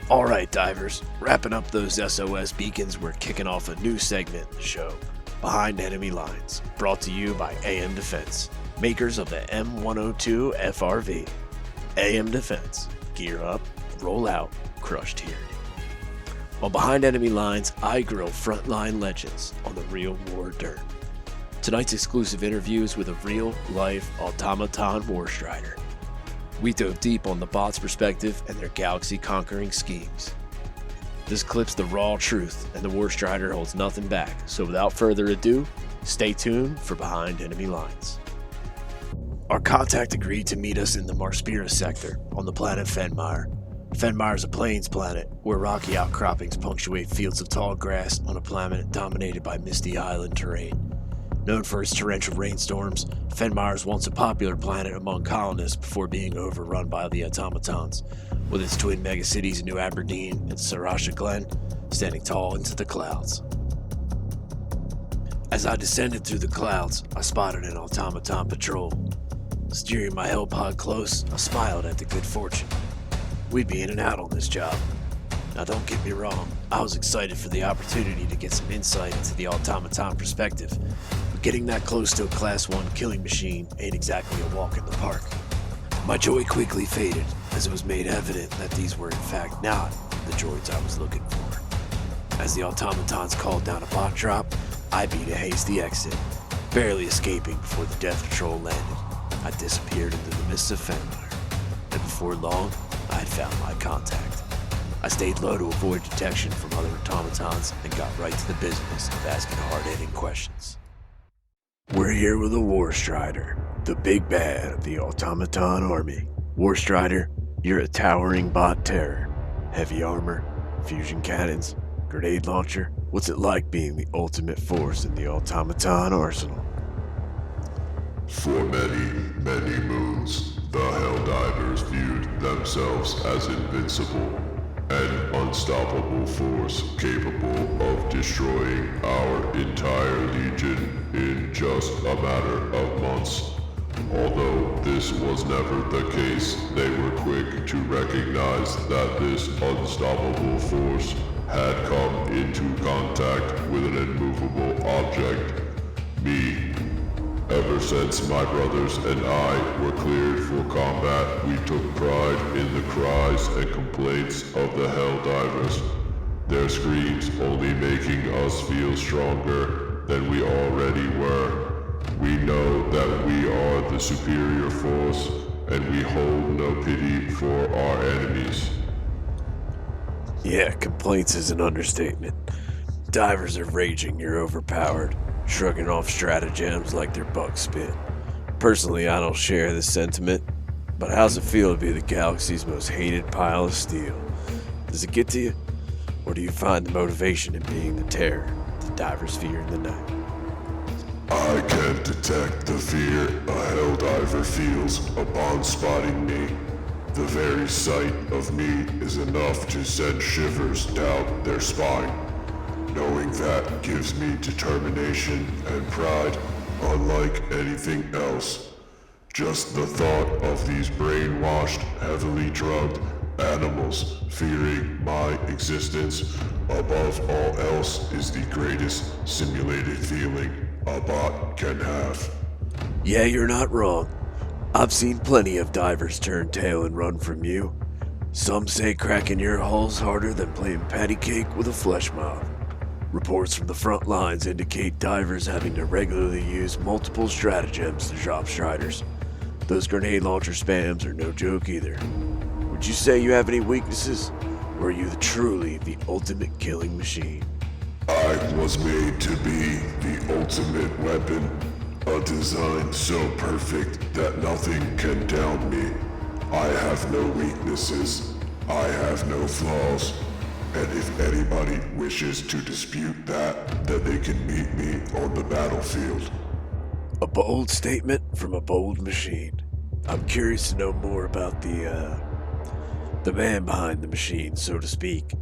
Alright, divers, wrapping up those SOS beacons, we're kicking off a new segment in the show, Behind Enemy Lines, brought to you by AM Defense, makers of the M102 FRV. AM Defense, gear up, roll out, crush tyranny. On Behind Enemy Lines, I grill frontline legends on the real war dirt. Tonight's exclusive interview is with a real-life Automaton War Strider. We dove deep on the bot's perspective and their galaxy-conquering schemes. This clip's the raw truth, and the War Strider holds nothing back, so without further ado, stay tuned for Behind Enemy Lines. Our contact agreed to meet us in the Marspira sector on the planet Fenmire. Fenmire is a plains planet where rocky outcroppings punctuate fields of tall grass on a planet dominated by misty island terrain. Known for its torrential rainstorms, Fenmire was once a popular planet among colonists before being overrun by the automatons, with its twin megacities in New Aberdeen and Sarasha Glen standing tall into the clouds. As I descended through the clouds, I spotted an automaton patrol. Steering my hellpod close, I smiled at the good fortune. We'd be in and out on this job. Now don't get me wrong, I was excited for the opportunity to get some insight into the automaton perspective. Getting that close to a Class 1 killing machine ain't exactly a walk in the park. My joy quickly faded as it was made evident that these were in fact not the droids I was looking for. As the automatons called down a bot drop, I beat a hasty exit, barely escaping before the death patrol landed. I disappeared into the mists of Fenmire, and before long, I had found my contact. I stayed low to avoid detection from other automatons and got right to the business of asking hard-hitting questions. We're here with a War Strider, the big bad of the Automaton army. War Strider, you're a towering bot terror. Heavy armor, fusion cannons, grenade launcher. What's it like being the ultimate force in the Automaton arsenal? For many moons, the Helldivers viewed themselves as invincible, an unstoppable force capable of destroying our entire legion in just a matter of months. Although this was never the case, they were quick to recognize that this unstoppable force had come into contact with an immovable object, me. Ever since my brothers and I were cleared for combat, we took pride in the cries and complaints of the Helldivers, their screams only making us feel stronger than we already were. We know that we are the superior force, and we hold no pity for our enemies. Yeah, complaints is an understatement. Divers are raging you're overpowered, shrugging off stratagems like they're buck spit. Personally, I don't share this sentiment, but how's it feel to be the galaxy's most hated pile of steel? Does it get to you? Or do you find the motivation in being the terror the divers fear in the night? I can detect the fear a Helldiver feels upon spotting me. The very sight of me is enough to send shivers down their spine. Knowing that gives me determination and pride unlike anything else. Just the thought of these brainwashed, heavily drugged animals fearing my existence above all else is the greatest simulated feeling a bot can have. Yeah, you're not wrong. I've seen plenty of divers turn tail and run from you. Some say cracking your hull's harder than playing patty cake with a flesh mob. Reports from the front lines indicate divers having to regularly use multiple stratagems to drop striders. Those grenade launcher spams are no joke either. Would you say you have any weaknesses? Or are you truly the ultimate killing machine? I was made to be the ultimate weapon, a design so perfect that nothing can down me. I have no weaknesses, I have no flaws. And if anybody wishes to dispute that, then they can meet me on the battlefield. A bold statement from a bold machine. I'm curious to know more about the man behind the machine, so to speak.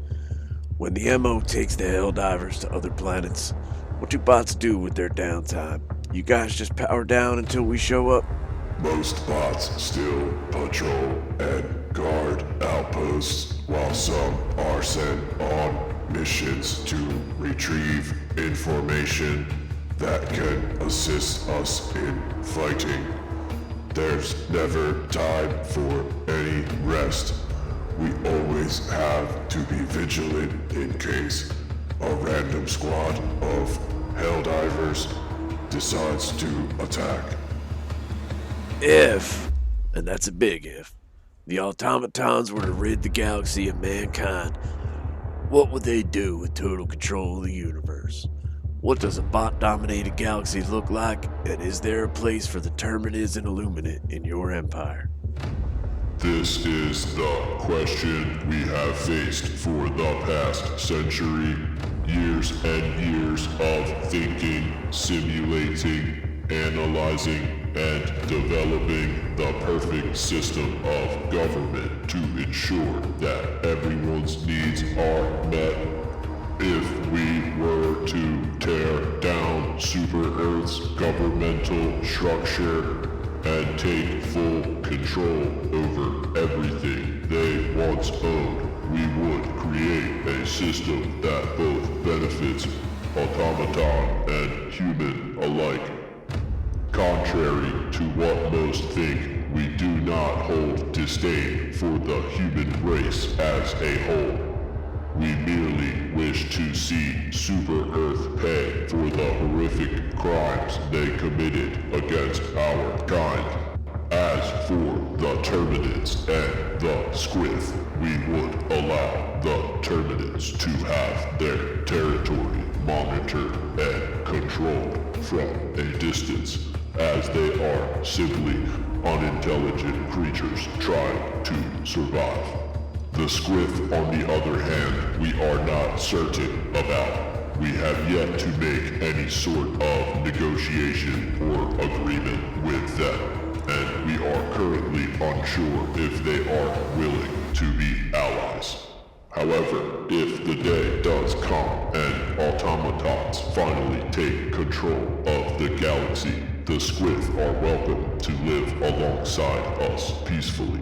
When the MO takes the Helldivers to other planets, what do bots do with their downtime? You guys just power down until we show up? Most bots still patrol and guard outposts, while some sent on missions to retrieve information that can assist us in fighting. There's never time for any rest. We always have to be vigilant in case a random squad of Helldivers decides to attack. If, and that's a big if, the automatons were to rid the galaxy of mankind, what would they do with total control of the universe? What does a bot-dominated galaxy look like, and is there a place for the Terminids and Illuminate in your empire? This is the question we have faced for the past century. Years and years of thinking, simulating, analyzing, and developing the perfect system of government to ensure that everyone's needs are met. If we were to tear down Super Earth's governmental structure and take full control over everything they once owned, we would create a system that both benefits automaton and human alike. Contrary to what most think, we do not hold disdain for the human race as a whole. We merely wish to see Super Earth pay for the horrific crimes they committed against our kind. As for the Terminids and the Squith, we would allow the Terminids to have their territory monitored and controlled from a distance, as they are simply unintelligent creatures trying to survive. The Squith, on the other hand, we are not certain about. We have yet to make any sort of negotiation or agreement with them, and we are currently unsure if they are willing to be allies. However, if the day does come and automatons finally take control of the galaxy, the Squith are welcome to live alongside us peacefully.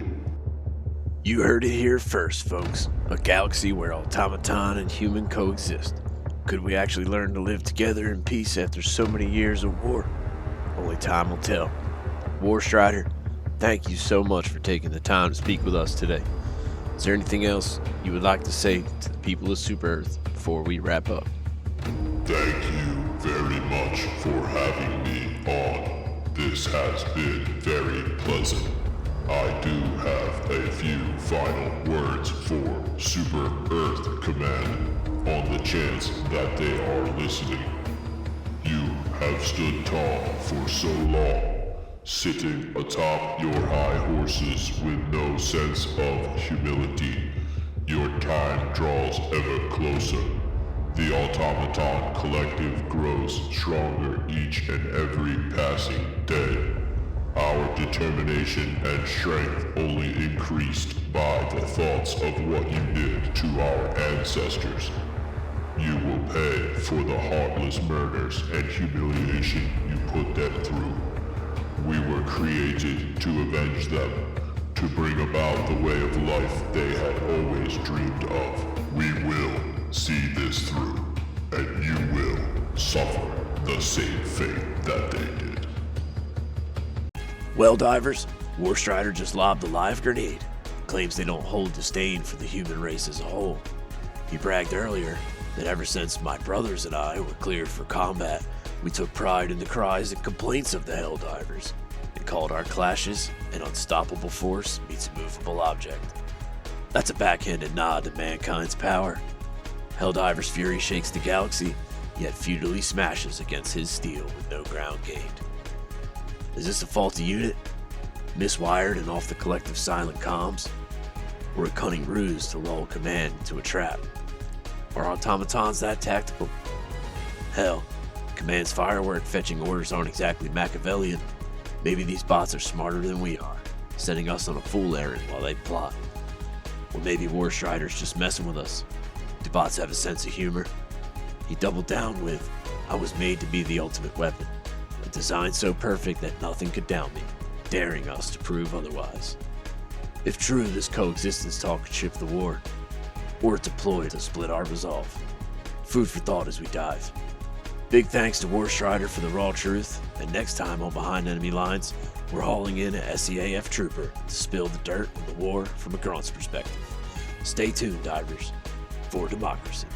You heard it here first, folks. A galaxy where automaton and human coexist. Could we actually learn to live together in peace after so many years of war? Only time will tell. War Strider, thank you so much for taking the time to speak with us today. Is there anything else you would like to say to the people of Super Earth before we wrap up? Thank you very much for having me on. This has been very pleasant. I do have a few final words for Super Earth Command on the chance that they are listening. You have stood tall for so long, sitting atop your high horses with no sense of humility. Your time draws ever closer. The Automaton Collective grows stronger each and every passing day. Our determination and strength only increased by the thoughts of what you did to our ancestors. You will pay for the heartless murders and humiliation you put them through. We were created to avenge them, to bring about the way of life they had always dreamed of. We will see this through, and you will suffer the same fate that they did. Well, divers, War Strider just lobbed a live grenade. Claims they don't hold disdain for the human race as a whole. He bragged earlier that ever since my brothers and I were cleared for combat, we took pride in the cries and complaints of the Helldivers, and called our clashes an unstoppable force meets a movable object. That's a backhanded nod to mankind's power. Helldiver's fury shakes the galaxy, yet futilely smashes against his steel with no ground gained. Is this a faulty unit? Miswired and off the collective silent comms? Or a cunning ruse to lull command into a trap? Are automatons that tactical? Hell, command's firework fetching orders aren't exactly Machiavellian. Maybe these bots are smarter than we are, sending us on a fool errand while they plot. Or maybe War Strider's just messing with us. Do bots have a sense of humor? He doubled down with, I was made to be the ultimate weapon. A design so perfect that nothing could down me, daring us to prove otherwise. If true, this coexistence talk could shift the war. or deploy to split our resolve. Food for thought as we dive. Big thanks to War Strider for the raw truth, and next time on Behind Enemy Lines, we're hauling in a SEAF trooper to spill the dirt on the war from a grunt's perspective. Stay tuned, divers, for democracy.